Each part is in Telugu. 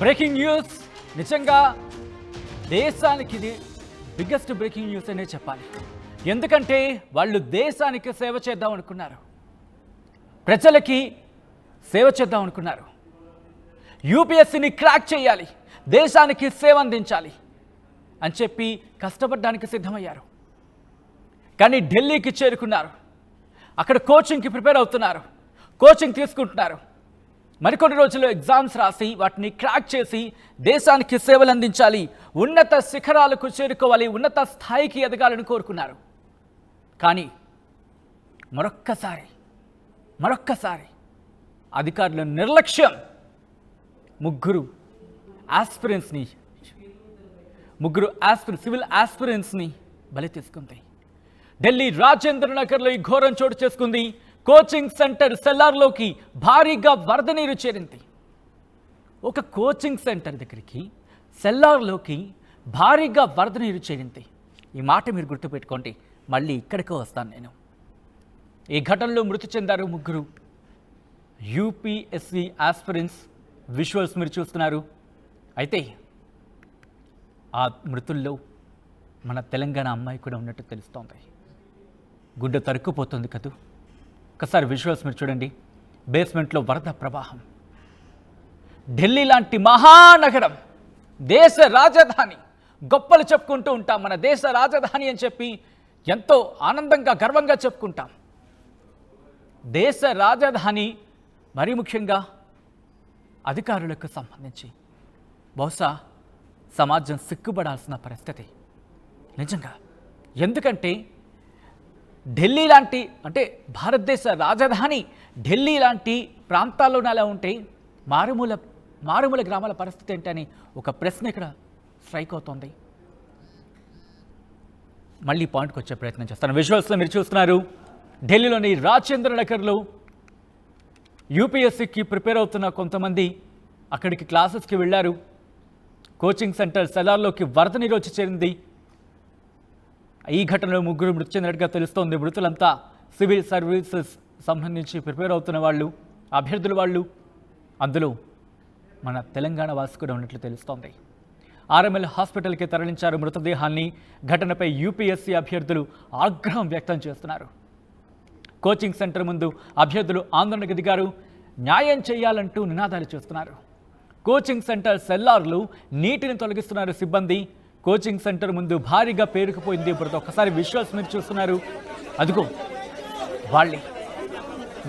బ్రేకింగ్ న్యూస్ నిజంగా దేశానికి ఇది బిగ్గెస్ట్ బ్రేకింగ్ న్యూస్ అనే చెప్పాలి. ఎందుకంటే వాళ్ళు దేశానికి సేవ చేద్దాం అనుకున్నారు, ప్రజలకి సేవ చేద్దాం అనుకున్నారు, యూపీఎస్సీని క్రాక్ చేయాలి, దేశానికి సేవ అందించాలి అని చెప్పి కష్టపడడానికి సిద్ధమయ్యారు. కానీ ఢిల్లీకి చేరుకున్నారు, అక్కడ కోచింగ్కి ప్రిపేర్ అవుతున్నారు, కోచింగ్ తీసుకుంటున్నారు. మరికొన్ని రోజుల్లో ఎగ్జామ్స్ రాసి వాటిని క్రాక్ చేసి దేశానికి సేవలు అందించాలి, ఉన్నత శిఖరాలకు చేరుకోవాలి, ఉన్నత స్థాయికి ఎదగాలని కోరుకున్నారు. కానీ మరొక్కసారి అధికారుల నిర్లక్ష్యం ముగ్గురు సివిల్ ఆస్పిరెంట్స్ని బలి తీసుకుంది. ఢిల్లీ రాజేంద్ర నగర్లో ఈ ఘోరం చోటు చేసుకుంది. కోచింగ్ సెంటర్ సెల్లార్లోకి భారీగా వరద నీరు చేరింది. ఒక కోచింగ్ సెంటర్ దగ్గరికి సెల్లార్లోకి భారీగా వరద నీరు చేరింది. ఈ మాట మీరు గుర్తుపెట్టుకోండి, మళ్ళీ ఇక్కడికి వస్తాను నేను. ఈ ఘటనలో మృతి చెందారు ముగ్గురు యూపీఎస్సీ ఆస్పిరెంట్స్. విజువల్స్ మీరు చూస్తున్నారు. అయితే ఆ మృతుల్లో మన తెలంగాణ అమ్మాయి కూడా ఉన్నట్టు తెలుస్తోంది. గుడ్డ తరుక్కుపోతుంది కదూ. ఒకసారి విజువల్స్ మీరు చూడండి. బేస్మెంట్లో వరద ప్రవాహం. ఢిల్లీ లాంటి మహానగరం, దేశ రాజధాని, గొప్పలు చెప్పుకుంటూ ఉంటాం. మన దేశ రాజధాని అని చెప్పి ఎంతో ఆనందంగా గర్వంగా చెప్పుకుంటాం. దేశ రాజధాని మరీ ముఖ్యంగా అధికారులకు సంబంధించి బహుశా సమాజం సిగ్గుపడాల్సిన పరిస్థితి నిజంగా. ఎందుకంటే ఢిల్లీ లాంటి, అంటే భారతదేశ రాజధాని ఢిల్లీ లాంటి ప్రాంతాల్లోనే అలా ఉంటే మారుమూల గ్రామాల పరిస్థితి ఏంటని ఒక ప్రశ్న ఇక్కడ స్ట్రైక్ అవుతోంది. మళ్ళీ పాయింట్కి వచ్చే ప్రయత్నం చేస్తాను. విజువల్స్లో మీరు చూస్తున్నారు. ఢిల్లీలోని రాజేంద్ర నగర్లో యూపీఎస్సీకి ప్రిపేర్ అవుతున్న కొంతమంది అక్కడికి క్లాసెస్కి వెళ్ళారు. కోచింగ్ సెంటర్ సెలార్లోకి వరద నీరు వచ్చి చేరింది. ఈ ఘటనలో ముగ్గురు మృతి చెందినట్టుగా తెలుస్తోంది. మృతులంతా సివిల్ సర్వీసెస్ సంబంధించి ప్రిపేర్ అవుతున్న వాళ్ళు, అభ్యర్థుల వాళ్ళు. అందులో మన తెలంగాణ వాసి కూడా ఉన్నట్లు తెలుస్తోంది. ఆర్ఎంఎల్ హాస్పిటల్కి తరలించారు మృతదేహాన్ని. ఘటనపై యూపీఎస్సీ అభ్యర్థులు ఆగ్రహం వ్యక్తం చేస్తున్నారు. కోచింగ్ సెంటర్ ముందు అభ్యర్థులు ఆందోళనకు దిగారు. న్యాయం చేయాలంటూ నినాదాలు చేస్తున్నారు. కోచింగ్ సెంటర్ సెల్లార్లు నీటిని తొలగిస్తున్నారు సిబ్బంది. కోచింగ్ సెంటర్ ముందు భారీగా పేరుకుపోయింది. ఇప్పుడు ఒక్కసారి విజువల్స్ మీరు చూస్తున్నారు. అదిగో వాళ్ళే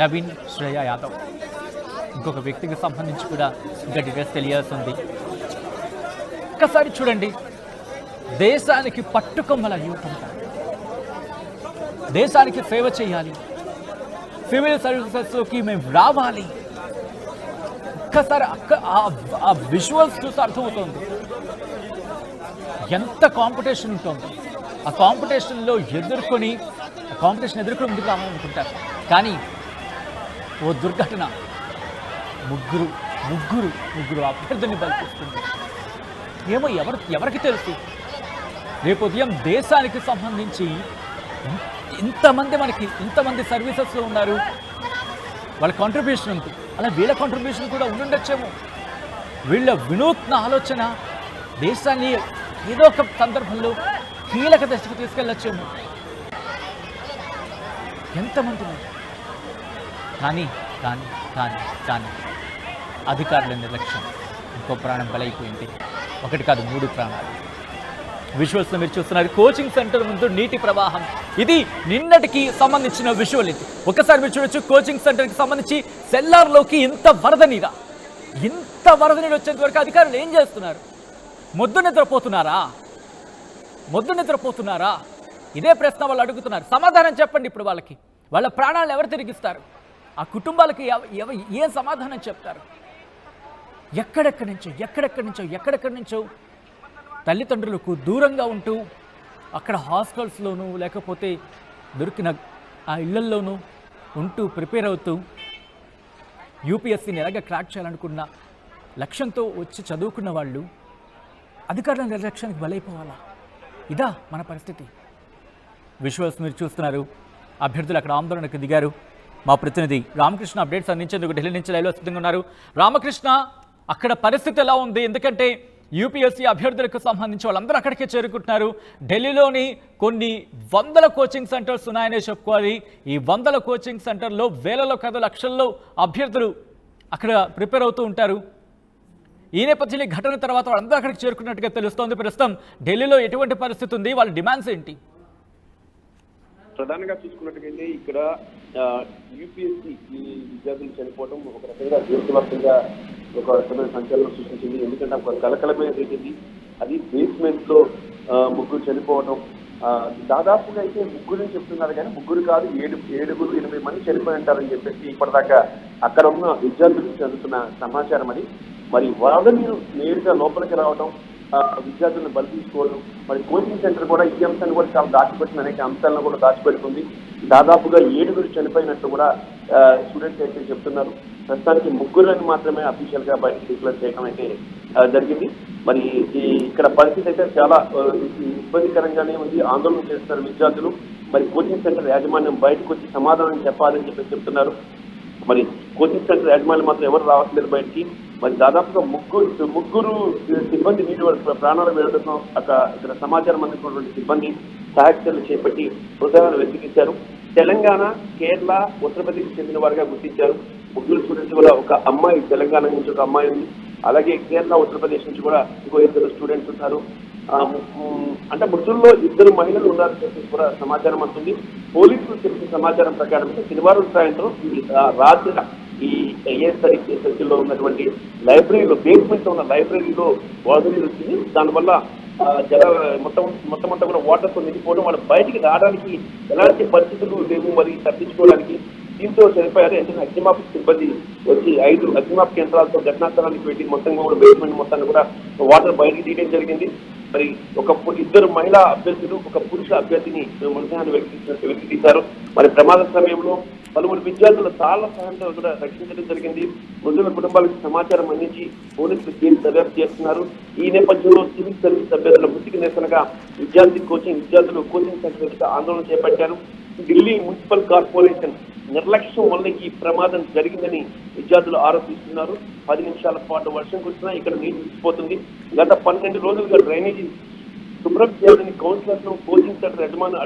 నవీన్, శ్రేయా యాదవ్. ఇంకొక వ్యక్తికి సంబంధించి కూడా ఇంకా డీటెయిల్స్ తెలియాల్సి ఉంది. ఒక్కసారి చూడండి. దేశానికి పట్టుకొమ్మల యువత, దేశానికి సేవ చేయాలి, సివిల్ సర్వీసెస్లోకి మేము రావాలి. ఒక్కసారి ఆ విజువల్స్ చూస్తే అర్థమవుతుంది ఎంత కాంపిటీషన్ ఉంటుందో. ఆ కాంపిటీషన్లో ఎదుర్కొని ముందుకు రావాలనుకుంటారు. కానీ ఓ దుర్ఘటన ముగ్గురు అభ్యర్థుల్ని బలిపిస్తుంది. ఏమో ఎవరికి తెలుసు. రేపు ఉదయం దేశానికి సంబంధించి ఇంతమంది సర్వీసెస్లో ఉన్నారు, వాళ్ళ కాంట్రిబ్యూషన్ ఉంది. అలా వీళ్ళ కాంట్రిబ్యూషన్ కూడా ఉండుండొచ్చేమో. వీళ్ళ వినూత్న ఆలోచన దేశాన్ని ఏదో ఒక సందర్భంలో కీలక దశకు తీసుకెళ్ళొచ్చేమో. ఎంతమంది కానీ అధికారుల నిర్లక్ష్యం. ఇంకో ప్రాణం బలైపోయింది. ఒకటి కాదు, 3 ప్రాణాలు. విజువల్స్లో మీరు చూస్తున్నారు. కోచింగ్ సెంటర్ ముందు నీటి ప్రవాహం. ఇది నిన్నటికి సంబంధించిన విజువల్. ఇది ఒకసారి మీరు చూడొచ్చు. కోచింగ్ సెంటర్కి సంబంధించి సెల్లార్లోకి ఇంత వరద నీరు వచ్చేంత వరకు అధికారులు ఏం చేస్తున్నారు? మొద్దు నిద్రపోతున్నారా? ఇదే ప్రశ్న వాళ్ళు అడుగుతున్నారు. సమాధానం చెప్పండి. ఇప్పుడు వాళ్ళ ప్రాణాలు ఎవరు తిరిగిస్తారు? ఆ కుటుంబాలకి ఏం సమాధానం చెప్తారు? ఎక్కడెక్కడి నుంచో తల్లిదండ్రులకు దూరంగా ఉంటూ అక్కడ హాస్టల్స్లోనూ లేకపోతే దొరికిన ఆ ఇళ్లల్లోనూ ఉంటూ ప్రిపేర్ అవుతూ యూపీఎస్సీని ఎలాగ క్రాక్ చేయాలనుకున్న లక్ష్యంతో వచ్చి చదువుకున్న వాళ్ళు అధికారుల నిర్లక్ష్యానికి బలైపోవాలా? ఇదా మన పరిస్థితి. విజువల్స్ మీరు చూస్తున్నారు. అభ్యర్థులు అక్కడ ఆందోళనకు దిగారు. మా ప్రతినిధి రామకృష్ణ అప్డేట్స్ అందించేందుకు ఢిల్లీ నుంచి లైవ్లో సిద్ధంగా ఉన్నారు. రామకృష్ణ, అక్కడ పరిస్థితి ఎలా ఉంది? ఎందుకంటే యూపీఎస్సీ అభ్యర్థులకు సంబంధించి వాళ్ళందరూ అక్కడికే చేరుకుంటున్నారు. ఢిల్లీలోని కొన్ని వందల కోచింగ్ సెంటర్స్ ఉన్నాయనే చెప్పుకోవాలి. ఈ వందల కోచింగ్ సెంటర్లో వేలలో కాదు లక్షల్లో అభ్యర్థులు అక్కడ ప్రిపేర్ అవుతూ ఉంటారు. ఈ నేపథ్యంలో ఘటన తర్వాత వాళ్ళందరూ అక్కడికి చేరుకున్నట్టుగా తెలుస్తోంది. ప్రస్తుతం ఢిల్లీలో ఎటువంటి పరిస్థితి ఉంది, వాళ్ళ డిమాండ్స్ ఏంటి? ప్రధానంగా చూసుకున్నట్టుగైతే ఇక్కడ యూపీఎస్సీ ఈ విద్యార్థులు చనిపోవడం ఒక రకంగా దేశవ్యాప్తంగా ఒక రకమైన సంచలనం సృష్టించింది. ఎందుకంటే ఒక కలకలమే రేటింది. అది బేస్మెంట్ లో ముగ్గురు చనిపోవడం. దాదాపుగా అయితే ముగ్గురు చెప్తున్నారు కానీ ముగ్గురు కాదు, 8 మంది చనిపోయి ఉంటారని చెప్పేసి ఇప్పటిదాకా అక్కడ ఉన్న విద్యార్థులు చదువుతున్న సమాచారం అని. మరి వాళ్ళని నేరుగా లోపలికి రావడం, విద్యార్థులను బలి తీసుకోవడం, మరి కోచింగ్ సెంటర్ కూడా ఈ అంశాన్ని కూడా చాలా దాచిపెట్టిన అనేక అంశాలను కూడా దాచిపెడుతుంది. దాదాపుగా 7 చనిపోయినట్టు కూడా స్టూడెంట్స్ అయితే చెప్తున్నారు. ప్రస్తుతానికి 3 మాత్రమే అఫీషియల్ గా బయటకు డిక్లేర్ చేయడం అయితే జరిగింది. మరి ఇక్కడ పరిస్థితి అయితే చాలా ఇబ్బందికరంగానే ఉంది. ఆందోళన చేస్తున్నారు విద్యార్థులు. మరి కోచింగ్ సెంటర్ యాజమాన్యం బయటకు వచ్చి సమాధానం చెప్పాలని చెప్పి చెప్తున్నారు. మరి కోచింగ్ సెంటర్ యాజమాన్యం మాత్రం ఎవరు రావట్లేదు బయటికి. మరి దాదాపుగా ముగ్గురు సిబ్బంది నీటి ప్రాణాలు వేయడంతో ఇక్కడ సమాచారం అందుకున్నటువంటి సిబ్బంది సహాయక చర్యలు చేపట్టి మృతదేహాలను వెలికితీశారు. తెలంగాణ, కేరళ, ఉత్తరప్రదేశ్ చెందిన వారిగా గుర్తించారు. ముగ్గురు స్టూడెంట్స్ కూడా ఒక అమ్మాయి తెలంగాణ నుంచి ఒక అమ్మాయి ఉంది. అలాగే కేరళ, ఉత్తరప్రదేశ్ నుంచి కూడా ఇంకో 2 స్టూడెంట్స్ ఉన్నారు. అంటే మృతుల్లో 2 మహిళలు ఉన్నారని చెప్పేసి కూడా సమాచారం వస్తుంది. పోలీసులు చెప్పిన సమాచారం ప్రకారం శనివారం సాయంత్రం రాత్రి ఈ ఐఎస్ఐలో ఉన్నటువంటి లైబ్రరీలో, బేస్మెంట్ లో ఉన్న లైబ్రరీలో వరద నీరు వచ్చింది. దానివల్ల మొత్తం కూడా వాటర్తో నిండిపోవడం, వాళ్ళు బయటికి రావడానికి ఎలాంటి పరిస్థితులు లేవు, మరి తప్పించుకోవడానికి. దీంతో చనిపోయారు. ఎందుకంటే అగ్నిమాపక సిబ్బంది వచ్చి 5 అగ్నిమాపక కేంద్రాలతో ఘటనాస్థలానికి పెట్టి మొత్తంగా కూడా బేస్మెంట్ మొత్తాన్ని కూడా వాటర్ బయటికి తీయడం జరిగింది. మరి ఒక 2 మహిళా అభ్యర్థులు, ఒక పురుష అభ్యర్థిని మృతదేహాన్ని వెలికి తీశారు. మరి ప్రమాద సమయంలో పలువురు విద్యార్థుల తాళ్ల సహాయంతో కూడా రక్షించడం జరిగింది. మృతుల కుటుంబాలకు సమాచారం అందించి పోలీసులు కేసు దర్యాప్తు చేస్తున్నారు. ఈ నేపథ్యంలో సివిల్ సర్వీస్ అభ్యర్థుల మృతికి నిరసనగా విద్యార్థులు కోచింగ్ సెంటర్ ఆందోళన చేపట్టారు. ఢిల్లీ మున్సిపల్ కార్పొరేషన్ నిర్లక్ష్యం వల్ల ఈ ప్రమాదం జరిగిందని విద్యార్థులు ఆరోపిస్తున్నారు. 10 నిమిషాల పాటు వర్షం కురిసినా ఇక్కడ నీరు నిలిచిపోతుంది. గత 12 రోజులుగా డ్రైనేజీ శుభ్రం చేయాలని కౌన్సిలర్లు, కోచింగ్ సెంటర్ యజమానులు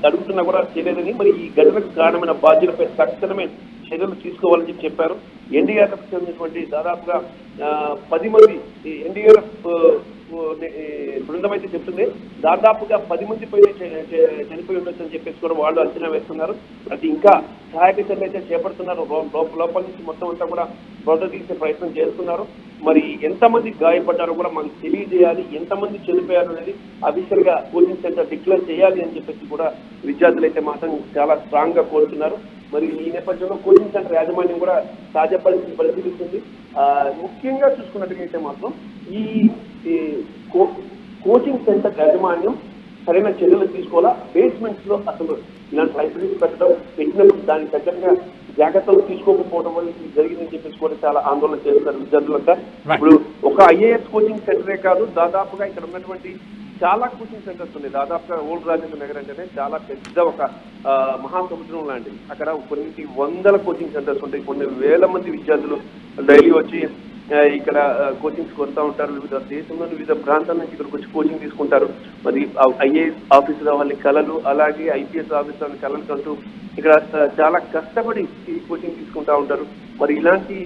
అడుగుతున్నా కూడా చేయలేదని, మరి ఈ ఘటనకు కారణమైన బాధ్యులపై తక్షణమే చర్యలు తీసుకోవాలని చెప్పారు. ఎన్డీఆర్ఎఫ్ చెందినటువంటి దాదాపుగా 10 మంది ఎన్డీఆర్ఎఫ్ బృందం అయితే చెప్తుంది. దాదాపుగా 10 మంది పైన చనిపోయి ఉండొచ్చు అని చెప్పేసి కూడా వాళ్ళు అంచనా వేస్తున్నారు. అది ఇంకా సహాయక చర్యలు అయితే చేపడుతున్నారు. లోపల నుంచి మొత్తం అంతా కూడా బయట తీసే ప్రయత్నం చేస్తున్నారు. మరి ఎంతమంది గాయపడ్డారో కూడా మనకు తెలియజేయాలి, ఎంతమంది చనిపోయారు అనేది అఫీషియల్ గా కోచింగ్ సెంటర్ డిక్లేర్ చేయాలి అని చెప్పేసి కూడా విద్యార్థులు అయితే మాత్రం చాలా స్ట్రాంగ్ గా కోరుతున్నారు. మరి ఈ నేపథ్యంలో కోచింగ్ సెంటర్ యాజమాన్యం కూడా తాజా పరిస్థితిని పరిశీలిస్తుంది. ముఖ్యంగా చూసుకున్నట్టుగైతే మాత్రం ఈ కోచింగ్ సెంటర్ యాజమాన్యం సరైన చర్యలు తీసుకోవాలా. బేస్మెంట్స్ లో అసలు ఇలాంటి లైబ్రరీస్ పెట్టినప్పుడు దానికి తగ్గట్టుగా జాగ్రత్తలు తీసుకోకపోవడం వల్ల ఇది జరిగిందని చెప్పేసి కూడా చాలా ఆందోళన చేస్తున్నారు విద్యార్థులంతా. ఇప్పుడు ఒక ఐఏఎస్ కోచింగ్ సెంటరే కాదు, దాదాపుగా ఇక్కడ ఉన్నటువంటి చాలా కోచింగ్ సెంటర్స్ ఉన్నాయి. దాదాపుగా ఓల్డ్ రాజేంద్ర నగర్ అంటేనే చాలా పెద్ద ఒక మహాసముద్రం లాంటిది. అక్కడ కొన్ని వందల కోచింగ్ సెంటర్స్ ఉంటాయి. కొన్ని వేల మంది విద్యార్థులు డైలీ వచ్చి ఇక్కడ కోచింగ్స్ కొడతా ఉంటారు. వివిధ దేశంలోని వివిధ ప్రాంతాల నుంచి ఇక్కడికి వచ్చి కోచింగ్ తీసుకుంటారు. మరి ఐఏఎస్ ఆఫీసర్ అవ్వాలి కళలు, అలాగే ఐపీఎస్ ఆఫీసర్ అవ్వాలి కళలు కంటూ ఇక్కడ చాలా కష్టపడి కోచింగ్ తీసుకుంటా ఉంటారు. మరి ఇలాంటి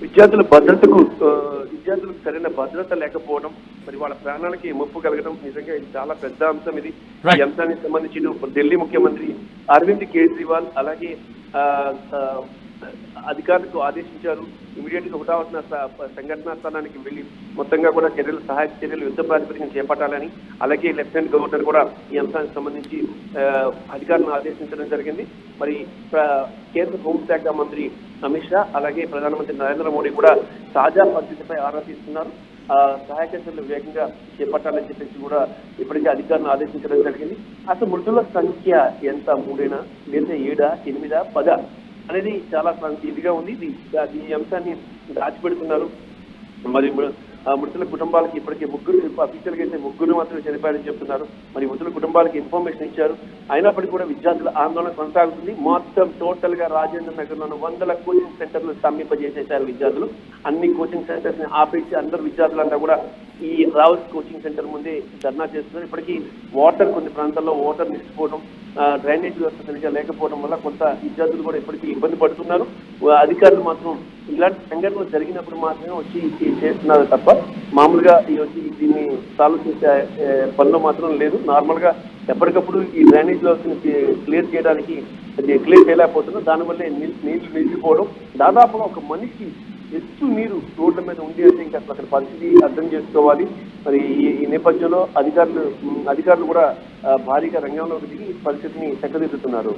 విద్యార్థులకు సరైన భద్రత లేకపోవడం, మరి వాళ్ళ ప్రాణాలకి ముప్పు కలగడం నిజంగా ఇది చాలా పెద్ద అంశం. ఇది ఈ అంశానికి సంబంధించి ఢిల్లీ ముఖ్యమంత్రి అరవింద్ కేజ్రీవాల్ అలాగే అధికారులకు ఆదేశించారు. ఇమీడియట్ గా హుటాహుటిన సంఘటనా స్థలానికి వెళ్లి మొత్తంగా కూడా సహాయక చర్యలు యుద్ధ ప్రాతిపదికన చేపట్టాలని, అలాగే లెఫ్టినెంట్ గవర్నర్ కూడా ఈ అంశానికి సంబంధించి అధికారులను ఆదేశించడం జరిగింది. మరి కేంద్ర హోంశాఖ మంత్రి అమిత్ షా అలాగే ప్రధానమంత్రి నరేంద్ర మోడీ కూడా తాజా పరిస్థితిపై ఆరా తీస్తున్నారు. సహాయక చర్యలు వేగంగా చేపట్టాలని చెప్పేసి కూడా ఇప్పటికే అధికారులను ఆదేశించడం జరిగింది. అసలు మృతుల సంఖ్య ఎంత, 3 లేదా 7, 8, 10 అనేది చాలా ఇదిగా ఉంది. ఈ అంశాన్ని దాచిపెడుతున్నారు. మరి మృతుల కుటుంబాలకి ఇప్పటికే ముగ్గురు అఫీషియల్గా అయితే ముగ్గురు మాత్రమే చనిపోయారని చెప్తున్నారు. మరి మృతుల కుటుంబాలకి ఇన్ఫర్మేషన్ ఇచ్చారు. అయినప్పటికీ కూడా విద్యార్థుల ఆందోళన కొనసాగుతుంది. మొత్తం టోటల్ గా రాజేంద్ర నగర్ లోని 100 కోచింగ్ సెంటర్లు స్తంభింపజేసేశారు విద్యార్థులు. అన్ని కోచింగ్ సెంటర్స్ ని ఆపేసి అందరు విద్యార్థులంతా కూడా ఈ రావల్స్ కోచింగ్ సెంటర్ ముందే ధర్నా చేస్తున్నారు. ఇప్పటికీ వాటర్ కొన్ని ప్రాంతాల్లో వాటర్ నిలిచిపోవడం, డ్రైనేజ్ వ్యవస్థ సరిగ్గా లేకపోవడం వల్ల కొంత విద్యార్థులు కూడా ఇప్పటికీ ఇబ్బంది పడుతున్నారు. అధికారులు మాత్రం ఇలాంటి సంఘటనలు జరిగినప్పుడు మాత్రమే వచ్చి చేస్తున్నారు తప్ప మామూలుగా వచ్చి దీన్ని సాల్వ్ చేసే పనిలో మాత్రం లేదు. నార్మల్ గా ఎప్పటికప్పుడు ఈ డ్రైనేజ్ వ్యవస్థని క్లియర్ చేయలేకపోతున్నారు. దానివల్లే నీళ్లు నిలిచిపోవడం, దాదాపుగా ఒక మనిషి ఎత్తు నీరు రోడ్ల మీద ఉంది అంటే ఇంకా అక్కడ పరిస్థితి అర్థం చేసుకోవాలి. మరి ఈ నేపథ్యంలో అధికారులు కూడా భారీగా రంగంలోకి దిగి పరిస్థితిని చక్కదిద్దుతున్నారు.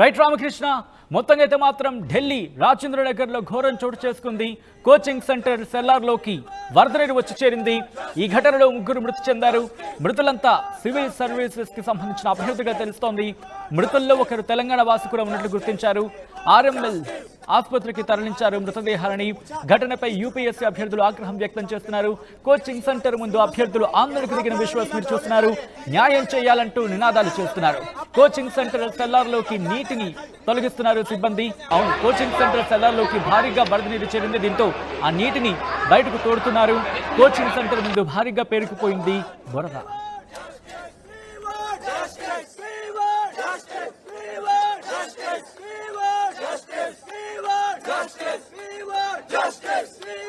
రైట్ రామకృష్ణ, మొత్తంగా అయితే మాత్రం ఢిల్లీ రాజేంద్రనగర్లో ఘోరం చోటు చేసుకుంది. కోచింగ్ సెంటర్ సెల్లార్లోకి వరద నీరు వచ్చి చేరింది. ఈ ఘటనలో ముగ్గురు మృతి చెందారు. మృతులంతా సివిల్ సర్వీసెస్ కి సంబంధించిన అభ్యర్థిగా తెలుస్తోంది. మృతుల్లో ఒకరు తెలంగాణ వాసి కూడా ఉన్నట్లు గుర్తించారు. ఆర్ఎంఎల్ ఆసుపత్రికి తరలించారు మృతదేహాలని. ఘటనపై యూపీఎస్సీ అభ్యర్థులు ఆగ్రహం వ్యక్తం చేస్తున్నారు. కోచింగ్ సెంటర్ ముందు అభ్యర్థులు ఆందోళనకు దిగిన విశ్వాస్ మీరు చూస్తున్నారు. న్యాయం చేయాలంటూ నినాదాలు చేస్తున్నారు. కోచింగ్ సెంటర్ సెల్లార్లోకి నీటిని తొలగిస్తున్నారు సిబ్బంది. అవును, కోచింగ్ సెంటర్ సెల్లార్లోకి భారీగా వరద నీరు చేరింది. దీంతో ఆ నీటిని బయటకు తోడుతున్నారు. కోచింగ్ సెంటర్ ముందు భారీగా పేరుకుపోయింది వరద. Justice!